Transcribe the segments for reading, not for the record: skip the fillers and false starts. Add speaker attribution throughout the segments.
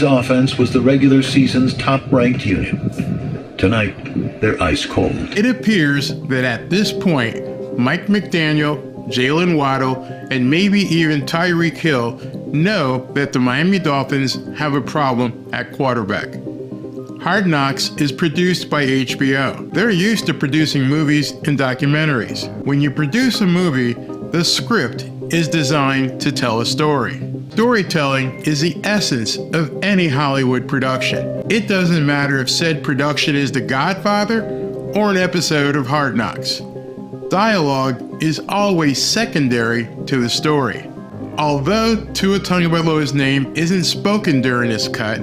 Speaker 1: offense was the regular season's top-ranked unit. Tonight, they're ice cold.
Speaker 2: It appears that at this point, Mike McDaniel, Jalen Waddle, and maybe even Tyreek Hill know that the Miami Dolphins have a problem at quarterback. Hard Knocks is produced by HBO. They're used to producing movies and documentaries. When you produce a movie, the script is designed to tell a story. Storytelling is the essence of any Hollywood production. It doesn't matter if said production is The Godfather or an episode of Hard Knocks. Dialogue is always secondary to the story. Although Tua Tagovailoa's name isn't spoken during this cut,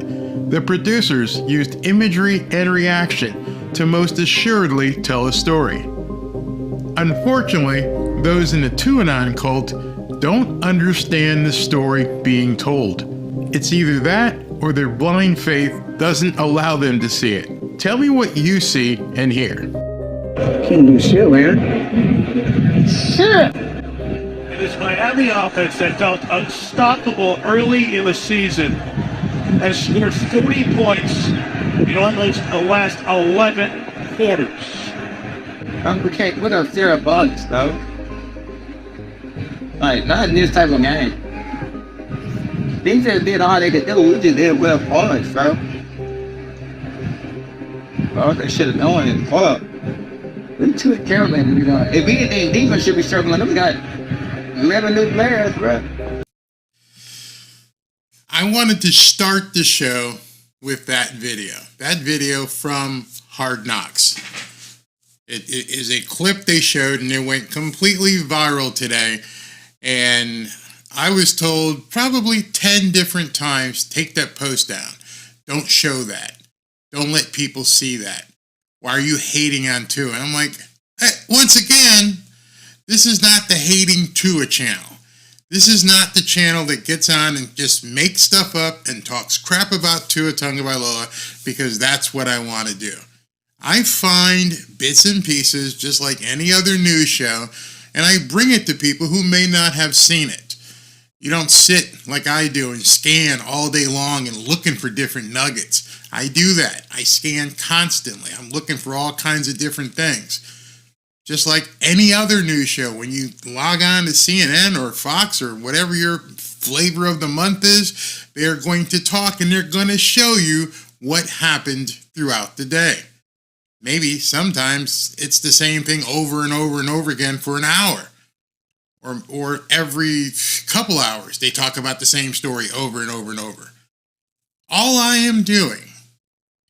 Speaker 2: the producers used imagery and reaction to most assuredly tell a story. Unfortunately, those in the TuaNon cult don't understand the story being told. It's either that or their blind faith doesn't allow them to see it. Tell me what you see and hear.
Speaker 3: Can't do shit, man. Shit!
Speaker 4: It is Miami offense that felt unstoppable early in the season and scored 40 points in almost the last 11 quarters.
Speaker 3: We can't put up zero bugs, though. Like, not in this type of game. These just did all they could do. We just did well points, bro. Bro, they should have known it. Fuck. We too careful, you know. If anything, defense should be struggling. We got 11 new players, bro.
Speaker 2: I wanted to start the show with that video. That video from Hard Knocks. It is a clip they showed and it went completely viral today. And I was told probably 10 different times, take that post down. Don't show that. Don't let people see that. Why are you hating on Tua? And I'm like, hey, once again, this is not the Hating Tua channel. This is not the channel that gets on and just makes stuff up and talks crap about Tua Tagovailoa because that's what I want to do. I find bits and pieces just like any other news show, and I bring it to people who may not have seen it. You don't sit like I do and scan all day long and looking for different nuggets. I do that. I scan constantly. I'm looking for all kinds of different things. Just like any other news show, when you log on to CNN or Fox or whatever your flavor of the month is, they're going to talk and they're going to show you what happened throughout the day. Maybe sometimes it's the same thing over and over and over again for an hour. Or every couple hours, they talk about the same story over and over and over. All I am doing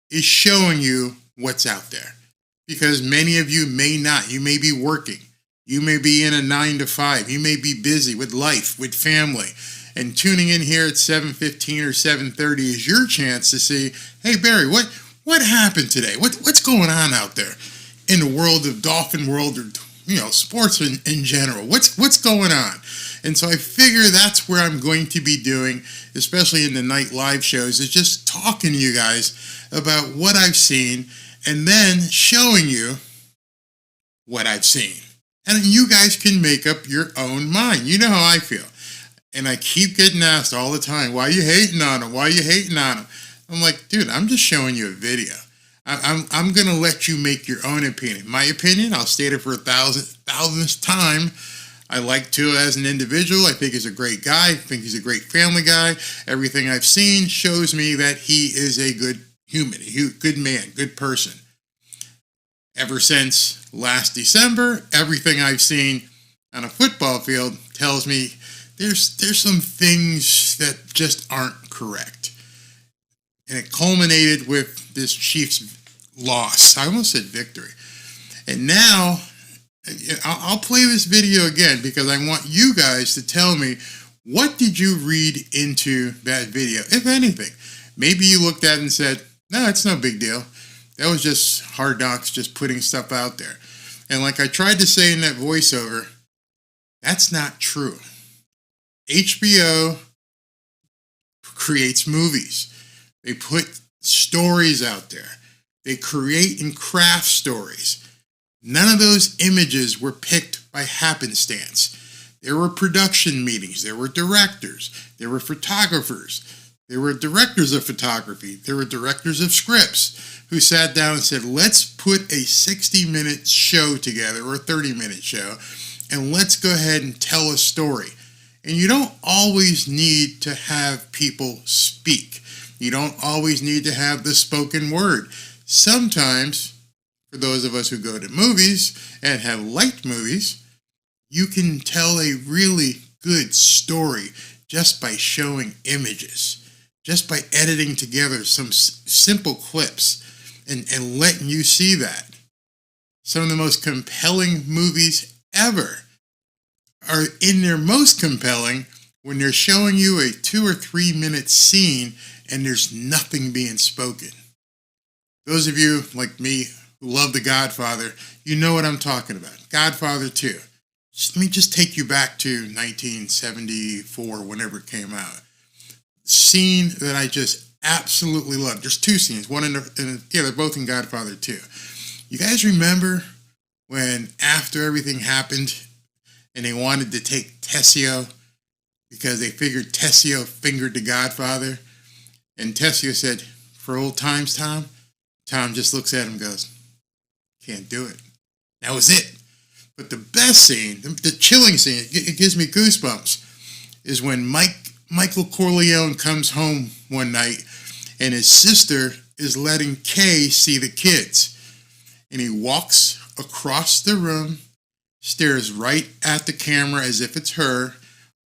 Speaker 2: is showing you what's out there. Because many of you may not. You may be working. You may be in a 9 to 5. You may be busy with life, with family. And tuning in here at 7:15 or 7:30 is your chance to see, hey, Barry, what happened today? What's going on out there in the world of Dolphin world or sports in general? What's going on? And so I figure that's where I'm going to be doing, especially in the night live shows, is just talking to you guys about what I've seen and then showing you what I've seen. And you guys can make up your own mind. You know how I feel. And I keep getting asked all the time, why are you hating on him? Why are you hating on him? I'm like, dude, I'm just showing you a video. I'm going to let you make your own opinion. My opinion, I'll state it for a thousandth time. I like Tua as an individual. I think he's a great guy. I think he's a great family guy. Everything I've seen shows me that he is a good human, a good man, good person. Ever since last December, everything I've seen on a football field tells me there's some things that just aren't correct. And it culminated with this Chiefs loss. I almost said victory. And now, I'll play this video again because I want you guys to tell me, what did you read into that video, if anything? Maybe you looked at it and said, no, it's no big deal. That was just Hard Knocks just putting stuff out there. And like I tried to say in that voiceover, that's not true. HBO creates movies. They put stories out there. They create and craft stories. None of those images were picked by happenstance. There were production meetings. There were directors. There were photographers. There were directors of photography. There were directors of scripts who sat down and said, let's put a 60-minute show together or a 30-minute show, and let's go ahead and tell a story. And you don't always need to have people speak. You don't always need to have the spoken word. Sometimes, for those of us who go to movies and have liked movies, you can tell a really good story just by showing images, just by editing together some simple clips and letting you see that. Some of the most compelling movies ever are in their most compelling when they're showing you a 2 or 3 minute scene and there's nothing being spoken. Those of you like me who love The Godfather, you know what I'm talking about. Godfather 2. Let me just take you back to 1974, whenever it came out. Scene that I just absolutely love. There's two scenes. One they're both in Godfather 2. You guys remember when after everything happened and they wanted to take Tessio because they figured Tessio fingered the Godfather? And Tessio said, for old times, Tom? Tom just looks at him and goes, can't do it. That was it. But the best scene, the chilling scene, it gives me goosebumps, is when Michael Corleone comes home one night and his sister is letting Kay see the kids. And he walks across the room, stares right at the camera as if it's her,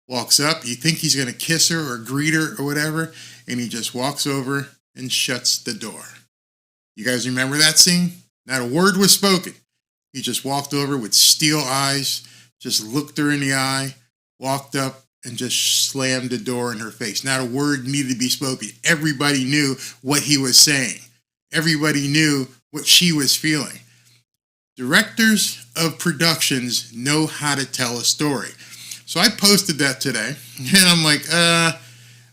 Speaker 2: walks up, you think he's going to kiss her or greet her or whatever, and he just walks over and shuts the door. You guys remember that scene? Not a word was spoken. He just walked over with steel eyes, just looked her in the eye, walked up, and just slammed the door in her face. Not a word needed to be spoken. Everybody knew what he was saying. Everybody knew what she was feeling. Directors of productions know how to tell a story. So I posted that today, and I'm like,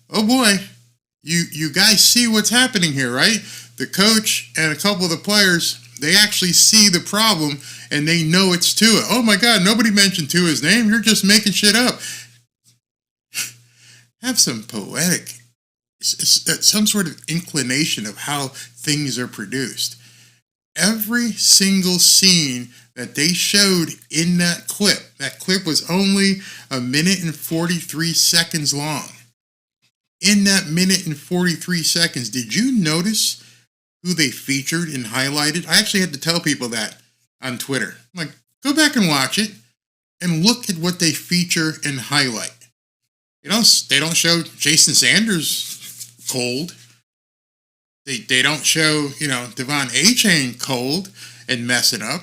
Speaker 2: oh boy, you guys see what's happening here, right? The coach and a couple of the players, they actually see the problem, and they know it's Tua. Oh my God, nobody mentioned Tua's name. You're just making shit up. Have some poetic, some sort of inclination of how things are produced. Every single scene that they showed in that clip was only 1 minute and 43 seconds long. In that 1minute and 43 seconds, did you notice who they featured and highlighted? I actually had to tell people that on Twitter. I'm like, go back and watch it and look at what they feature and highlight. They don't show Jason Sanders cold. They don't show, Devon A-Chain cold and messing up.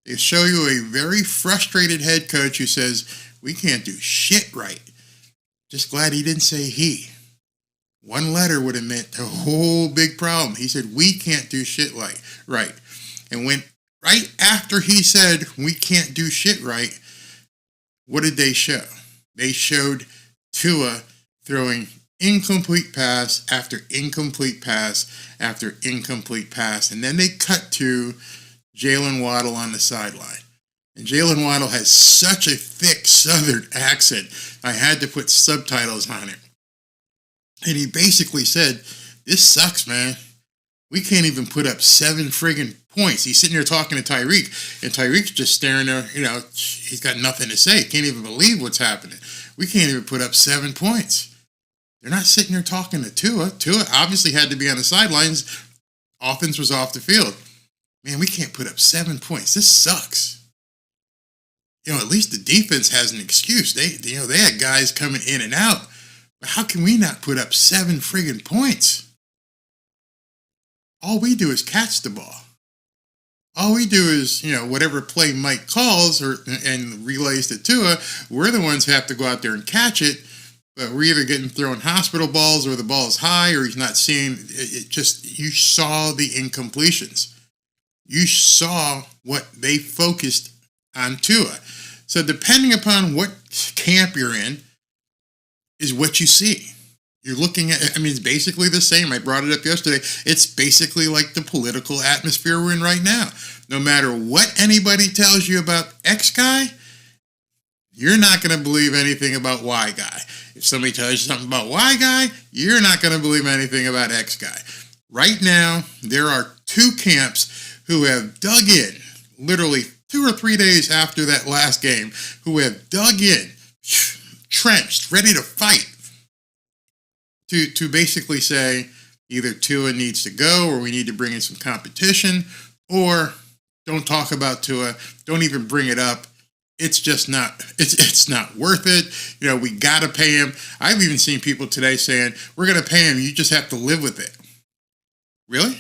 Speaker 2: They show you a very frustrated head coach who says, we can't do shit right. Just glad he didn't say he. One letter would have meant a whole big problem. He said, we can't do shit right. And when right after he said, we can't do shit right, what did they show? They showed Tua throwing incomplete pass after incomplete pass after incomplete pass. And then they cut to Jalen Waddle on the sideline. And Jalen Waddle has such a thick Southern accent, I had to put subtitles on it. And he basically said, this sucks, man. We can't even put up 7 friggin' points. He's sitting there talking to Tyreek, and Tyreek's just staring there, he's got nothing to say. Can't even believe what's happening. We can't even put up 7 points. They're not sitting there talking to Tua. Tua obviously had to be on the sidelines. Offense was off the field. Man, we can't put up 7 points. This sucks. At least the defense has an excuse. They had guys coming in and out. But how can we not put up 7 friggin' points? All we do is catch the ball. All we do is, whatever play Mike calls and relays to Tua, we're the ones who have to go out there and catch it. But we're either getting thrown hospital balls or the ball's high or he's not seeing it. You saw the incompletions. You saw what they focused on Tua. So depending upon what camp you're in is what you see. You're looking at, it's basically the same. I brought it up yesterday. It's basically like the political atmosphere we're in right now. No matter what anybody tells you about X guy, you're not going to believe anything about Y guy. If somebody tells you something about Y guy, you're not going to believe anything about X guy. Right now, there are two camps who have dug in, literally 2 or 3 days after that last game, who have dug in, trenched, ready to fight, to basically say either Tua needs to go, or we need to bring in some competition, or don't talk about Tua, don't even bring it up. It's just not, it's not worth it. You know, we got to pay him. I've even seen people today saying, we're going to pay him, you just have to live with it. Really?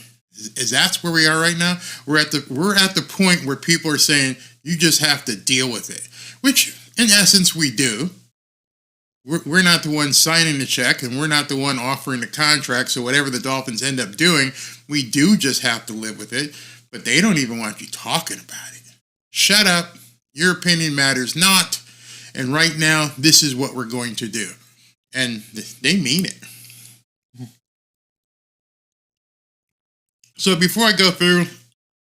Speaker 2: Is that where we are right now? We're at the point where people are saying, you just have to deal with it, which in essence we do. We're not the one signing the check, and we're not the one offering the contract, so whatever the Dolphins end up doing, we do just have to live with it, but they don't even want you talking about it. Shut up. Your opinion matters not, and right now, this is what we're going to do. And they mean it. So before I go through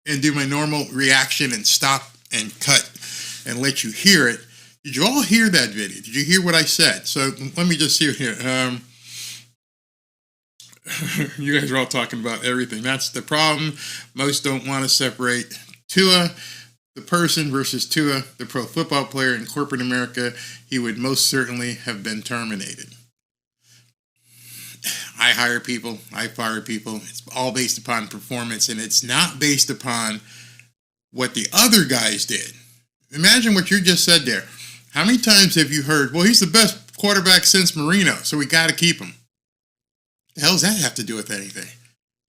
Speaker 2: and do my normal reaction and stop and cut and let you hear it, did you all hear that video? Did you hear what I said? So let me just see it here. You guys are all talking about everything. That's the problem. Most don't want to separate Tua, the person, versus Tua, the pro football player. In corporate America, he would most certainly have been terminated. I hire people, I fire people. It's all based upon performance, and it's not based upon what the other guys did. Imagine what you just said there. How many times have you heard, well, he's the best quarterback since Marino, so we got to keep him? The hell does that have to do with anything?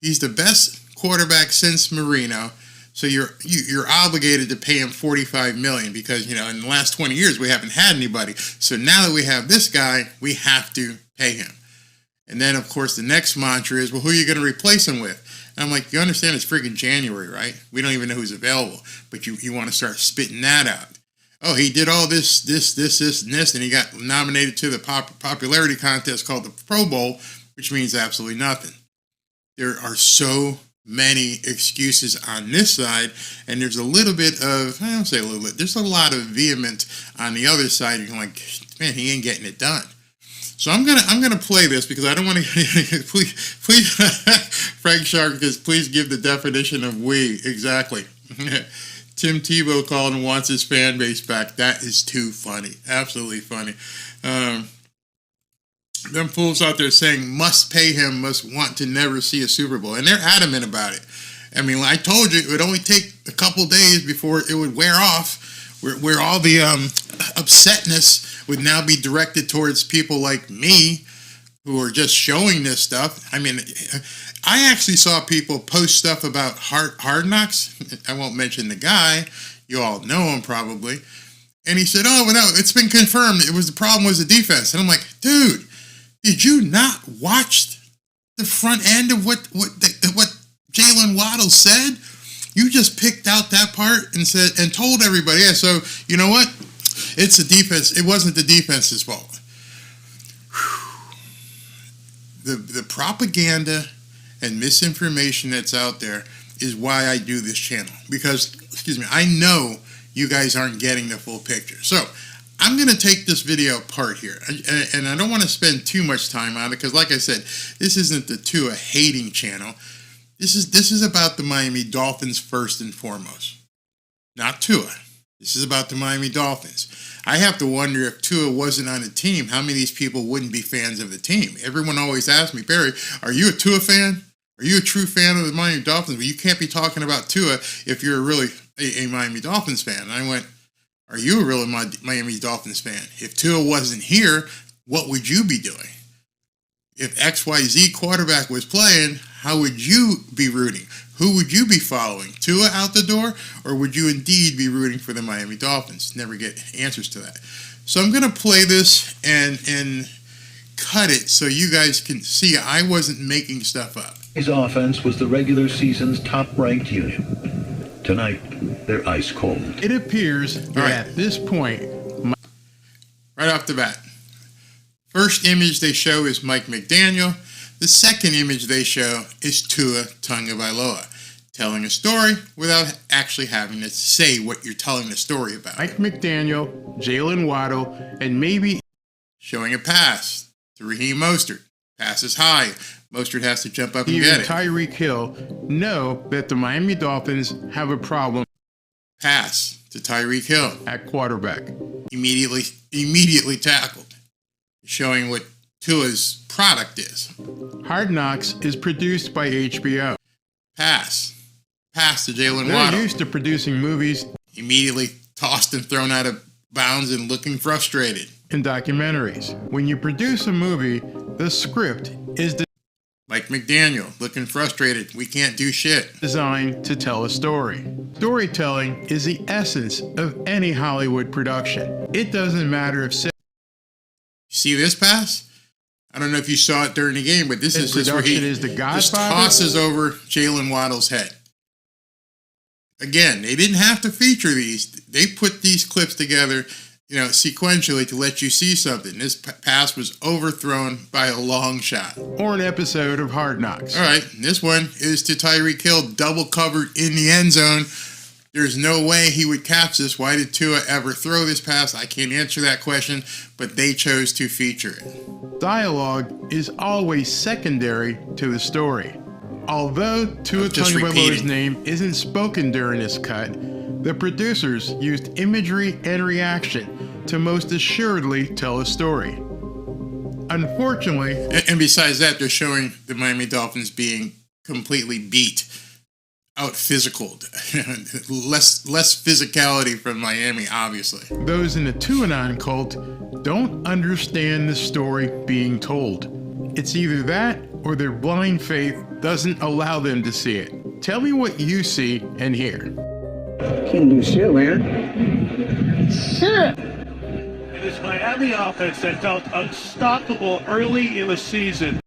Speaker 2: He's the best quarterback since Marino, so you're obligated to pay him $45 million because, you know, in the last 20 years we haven't had anybody. So now that we have this guy, we have to pay him. And then, of course, the next mantra is, well, who are you going to replace him with? And I'm like, you understand it's freaking January, right? We don't even know who's available, but you want to start spitting that out. Oh, he did all this, and this, and he got nominated to the popularity contest called the Pro Bowl, which means absolutely nothing. There are so many excuses on this side, and there's a little bit of, I don't say a little bit, there's a lot of vehement on the other side. You're like, man, he ain't getting it done. So I'm gonna play this because I don't want to. please, Frank Shark, please give the definition of we exactly. Tim Tebow called and wants his fan base back. That is too funny. Absolutely funny. Them fools out there saying must pay him, must want to never see a Super Bowl. And they're adamant about it. I mean, I told you, it would only take a couple days before it would wear off, where all the upsetness would now be directed towards people like me who are just showing this stuff. I mean, I actually saw people post stuff about Hard Knocks. I won't mention the guy. You all know him probably. And he said, oh, well, no, it's been confirmed. The problem was the defense. And I'm like, dude, did you not watch the front end of what Jalen Waddle said? You just picked out that part and said and told everybody, yeah, so you know what? It's the defense. It wasn't the defense's fault. The propaganda and misinformation that's out there is why I do this channel. Because, I know you guys aren't getting the full picture. So I'm going to take this video apart here. And I don't want to spend too much time on it because, like I said, this isn't the Tua hating channel. This is about the Miami Dolphins first and foremost. Not Tua. This is about the Miami Dolphins. I have to wonder if Tua wasn't on the team, how many of these people wouldn't be fans of the team? Everyone always asks me, Barry, are you a Tua fan? Are you a true fan of the Miami Dolphins? Well, you can't be talking about Tua if you're really a Miami Dolphins fan. And I went, are you a real Miami Dolphins fan? If Tua wasn't here, what would you be doing? If XYZ quarterback was playing, how would you be rooting? Who would you be following? Tua out the door? Or would you indeed be rooting for the Miami Dolphins? Never get answers to that. So I'm going to play this and cut it so you guys can see I wasn't making stuff up.
Speaker 1: His offense was the regular season's top-ranked unit. Tonight, they're ice cold.
Speaker 2: It appears that at this point, right off the bat, first image they show is Mike McDaniel. The second image they show is Tua Tagovailoa. telling a story without actually having to say what you're telling the story about.
Speaker 5: Mike McDaniel, Jalen Waddle, and maybe
Speaker 2: showing a pass to Raheem Mostert. Pass is high. Mostert has to jump up and
Speaker 5: even
Speaker 2: get it.
Speaker 5: Tyreek Hill know that the Miami Dolphins have a problem
Speaker 2: Pass to Tyreek Hill.
Speaker 5: at quarterback.
Speaker 2: Immediately tackled. Showing what Tua's product is.
Speaker 5: Hard Knocks is produced by HBO.
Speaker 2: Pass. Pass to Jalen
Speaker 5: They're
Speaker 2: Waddle.
Speaker 5: used to producing movies
Speaker 2: Immediately tossed and thrown out of bounds and looking frustrated.
Speaker 5: and documentaries. When you produce a movie, the script is
Speaker 2: Mike McDaniel looking frustrated. We can't do shit.
Speaker 5: designed to tell a story. Storytelling is the essence of any Hollywood production. It doesn't matter if
Speaker 2: See this pass? I don't know if you saw it during the game, but this is just where he
Speaker 5: production is The
Speaker 2: just
Speaker 5: Godfather.
Speaker 2: tosses over Jalen Waddle's head. Again, they didn't have to feature these. They put these clips together, sequentially to let you see something. This pass was overthrown by a long shot.
Speaker 5: Or an episode of Hard Knocks.
Speaker 2: All right, this one is to Tyreek Hill, double covered in the end zone. There's no way he would catch this. Why did Tua ever throw this pass? I can't answer that question, but they chose to feature it.
Speaker 5: Dialogue is always secondary to the story. Although Tua
Speaker 2: Just
Speaker 5: Tagovailoa's
Speaker 2: repeating.
Speaker 5: name isn't spoken during this cut, the producers used imagery and reaction to most assuredly tell a story. Unfortunately,
Speaker 2: And besides that, they're showing the Miami Dolphins being completely beat, out physicaled. less physicality from Miami, obviously.
Speaker 5: those in the TuaNon cult don't understand the story being told. It's either that or their blind faith doesn't allow them to see it. Tell me what you see and hear.
Speaker 3: Can't do shit, man. Shit.
Speaker 4: This Miami offense that felt unstoppable early in the season.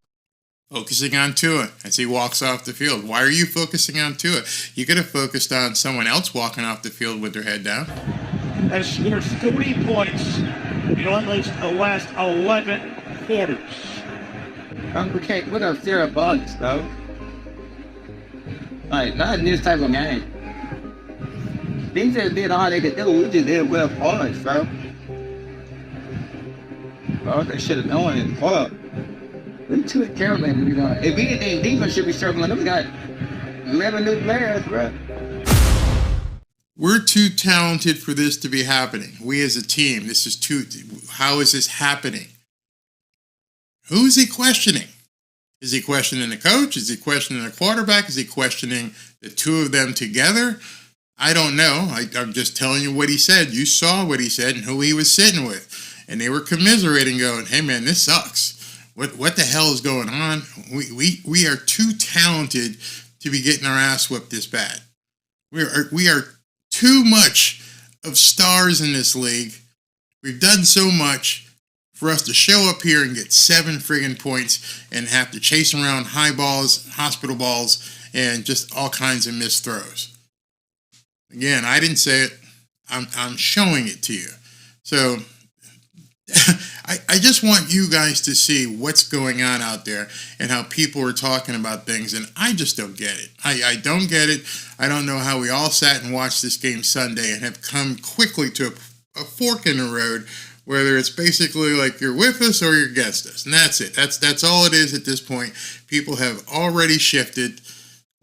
Speaker 2: Focusing on Tua as he walks off the field. Why are you focusing on Tua? You could have focused on someone else walking off the field with their head down.
Speaker 4: Has scored 40 points in at least the last 11 quarters.
Speaker 3: We can't put up zero bugs, though. Like, not in this type of game. These just did all they could do. We just did well points, bro. Bro, they should have known it. Hold up. We too terrible. If anything, defense should be struggling. Them got 11 new players, bro.
Speaker 2: We're too talented for this to be happening. We as a team, how is this happening? Who is he questioning? Is he questioning the coach? Is he questioning the quarterback? Is he questioning the two of them together? I don't know. I'm just telling you what he said. You saw what he said and who he was sitting with. And they were commiserating, going, hey man, this sucks. What the hell is going on? We are too talented to be getting our ass whipped this bad. We are too much of stars in this league. We've done so much for us to show up here and get 7 friggin' points and have to chase around high balls, hospital balls, and just all kinds of missed throws. Again, I didn't say it. I'm showing it to you. So I just want you guys to see what's going on out there and how people are talking about things, and I just don't get it. I don't get it. I don't know how we all sat and watched this game Sunday and have come quickly to a fork in the road, whether it's basically like you're with us or you're against us, and that's it. That's all it is at this point. People have already shifted.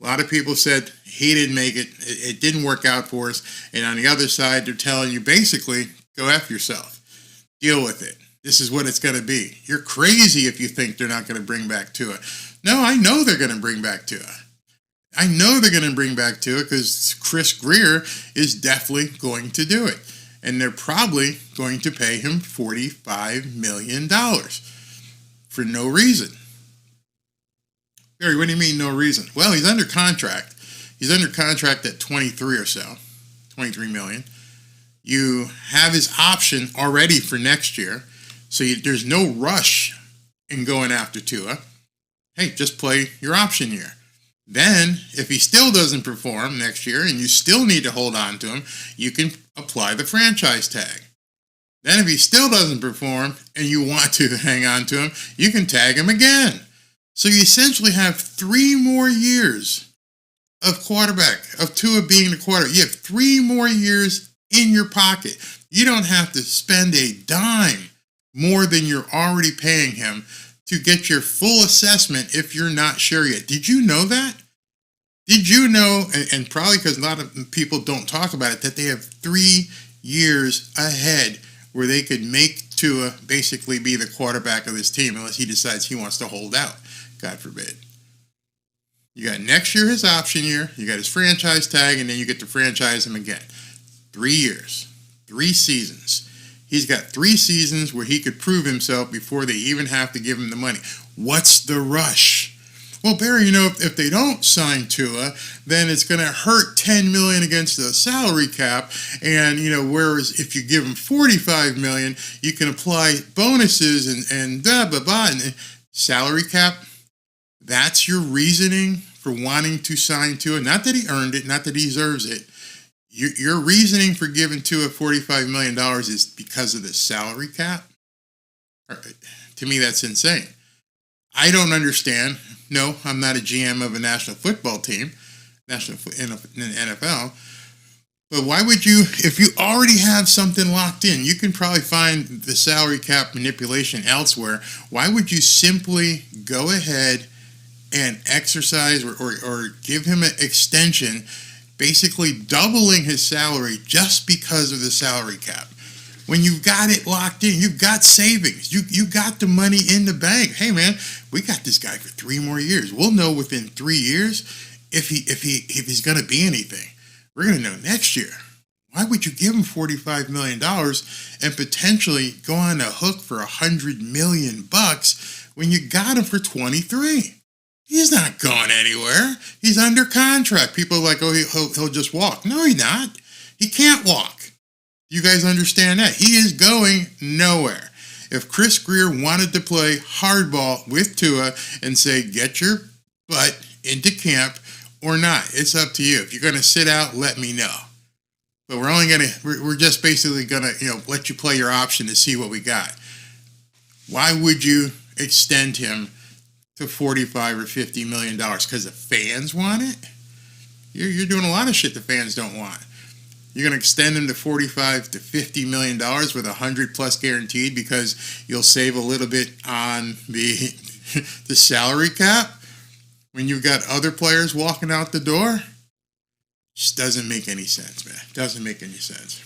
Speaker 2: A lot of people said he didn't make it. It didn't work out for us. And on the other side, they're telling you basically, go F yourself. Deal with it. This is what it's going to be. You're crazy if you think they're not going to bring back Tua. No, I know they're going to bring back Tua. I know they're going to bring back Tua because Chris Greer is definitely going to do it. And they're probably going to pay him $45 million for no reason. Barry, what do you mean no reason? Well, he's under contract. He's under contract at 23 or so, 23 million. You have his option already for next year, so there's no rush in going after Tua. Hey, just play your option year. Then, if he still doesn't perform next year and you still need to hold on to him, you can apply the franchise tag. Then if he still doesn't perform and you want to hang on to him, you can tag him again. So you essentially have 3 more years of quarterback, of Tua being the quarterback. You have 3 more years in your pocket. You don't have to spend a dime more than you're already paying him to get your full assessment if you're not sure yet. Did you know that? Did you know, and probably because a lot of people don't talk about it, that they have 3 years ahead where they could make Tua basically be the quarterback of this team unless he decides he wants to hold out, God forbid. You got next year his option year, you got his franchise tag, and then you get to franchise him again. 3 years, 3 seasons. He's got 3 seasons where he could prove himself before they even have to give him the money. What's the rush? Well, Barry, if they don't sign Tua, then it's going to hurt $10 million against the salary cap. And, whereas if you give him $45 million, you can apply bonuses and blah, blah, blah. And salary cap, that's your reasoning for wanting to sign Tua. Not that he earned it, not that he deserves it. Your reasoning for giving Tua $45 million is because of the salary cap? To me, that's insane. I don't understand. No, I'm not a GM of a national football team, in the NFL. But why would you, if you already have something locked in, you can probably find the salary cap manipulation elsewhere. Why would you simply go ahead and exercise or give him an extension, basically doubling his salary just because of the salary cap? When you've got it locked in, you've got savings, you got the money in the bank. Hey man, we got this guy for 3 more years. We'll know within 3 years if he's going to be anything. We're going to know next year. Why would you give him $45 million and potentially go on a hook for $100 million when you got him for 23? He's not going anywhere. He's under contract. People are like, oh, he'll just walk. No, he's not. He can't walk. You guys understand that? He is going nowhere. If Chris Grier wanted to play hardball with Tua and say, get your butt into camp or not, it's up to you. If you're going to sit out, let me know. But we're just basically going to, let you play your option to see what we got. Why would you extend him to $45 or $50 million? Because the fans want it? You're doing a lot of shit the fans don't want. You're going to extend him to $45 to $50 million with 100 plus guaranteed because you'll save a little bit on the salary cap when you've got other players walking out the door? Just doesn't make any sense, man. Doesn't make any sense.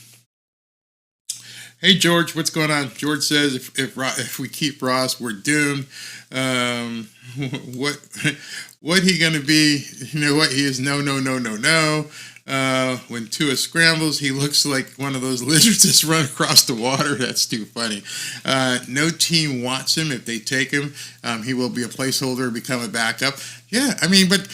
Speaker 2: Hey, George, what's going on? George says if we keep Ross, we're doomed. What he going to be? You know what? He is no. When Tua scrambles, he looks like one of those lizards that's run across the water. That's too funny. No team wants him. If they take him, he will be a placeholder, become a backup. Yeah, but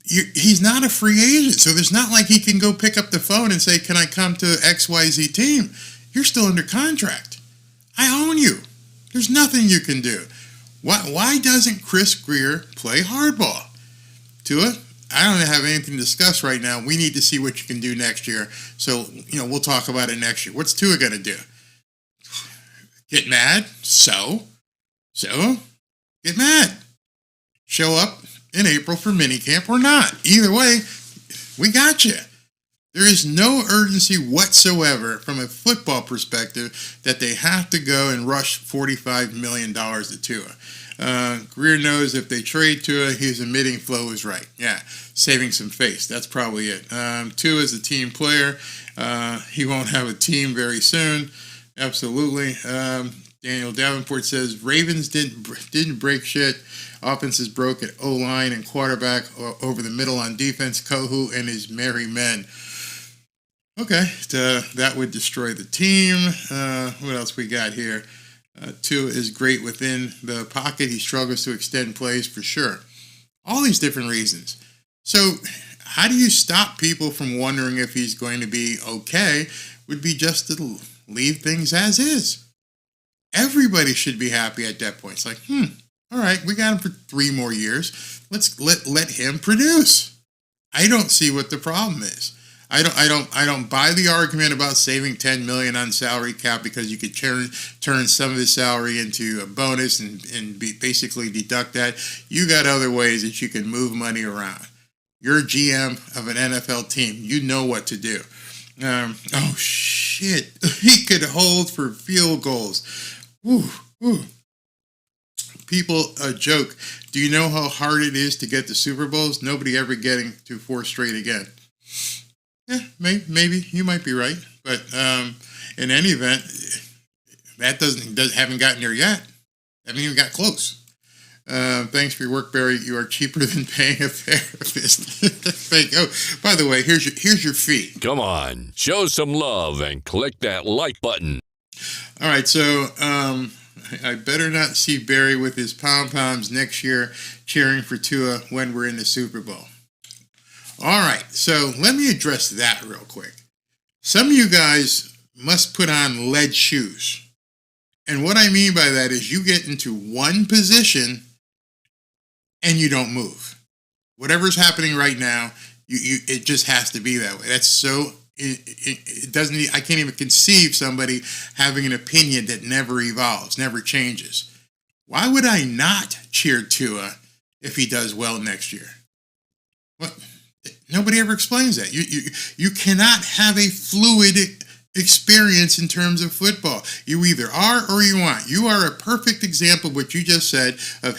Speaker 2: he's not a free agent, so there's not like he can go pick up the phone and say, can I come to XYZ team? You're still under contract. I own you. There's nothing you can do. Why doesn't Chris Grier play hardball? Tua, I don't have anything to discuss right now. We need to see what you can do next year. So, we'll talk about it next year. What's Tua going to do? Get mad? So, get mad. Show up in April for minicamp or not. Either way, we got you. There is no urgency whatsoever from a football perspective that they have to go and rush $45 million to Tua. Grier knows if they trade Tua, his admitting flow is right. Yeah, saving some face. That's probably it. Tua is a team player. He won't have a team very soon. Absolutely. Daniel Davenport says Ravens didn't break shit. Offense is broke at O-line and quarterback over the middle on defense. Kohu and his merry men. Okay, that would destroy the team. What else we got here? Tua is great within the pocket. He struggles to extend plays for sure. All these different reasons. So how do you stop people from wondering if he's going to be okay? Would be just to leave things as is. Everybody should be happy at that point. It's like, all right, we got him for 3 more years. Let's let him produce. I don't see what the problem is. I don't buy the argument about saving $10 million on salary cap because you could turn some of his salary into a bonus and basically deduct that. You got other ways that you can move money around. You're a GM of an NFL team. You know what to do. Oh, shit. He could hold for field goals. Woo, woo. People joke, do you know how hard it is to get to Super Bowls? Nobody ever getting to 4 straight again. Yeah, maybe. You might be right. But in any event, that haven't gotten there yet. Haven't even got close. Thanks for your work, Barry. You are cheaper than paying a therapist. Oh, by the way, here's your fee.
Speaker 6: Come on, show some love and click that like button.
Speaker 2: All right, so I better not see Barry with his pom-poms next year cheering for Tua when we're in the Super Bowl. All right, so let me address that real quick. Some of you guys must put on lead shoes. And what I mean by that is you get into one position and you don't move. Whatever's happening right now, it just has to be that way. That's so, it doesn't, I can't even conceive somebody having an opinion that never evolves, never changes. Why would I not cheer Tua if he does well next year? What? Nobody ever explains that. You cannot have a fluid experience in terms of football. You either are or you aren't. You are a perfect example of what you just said of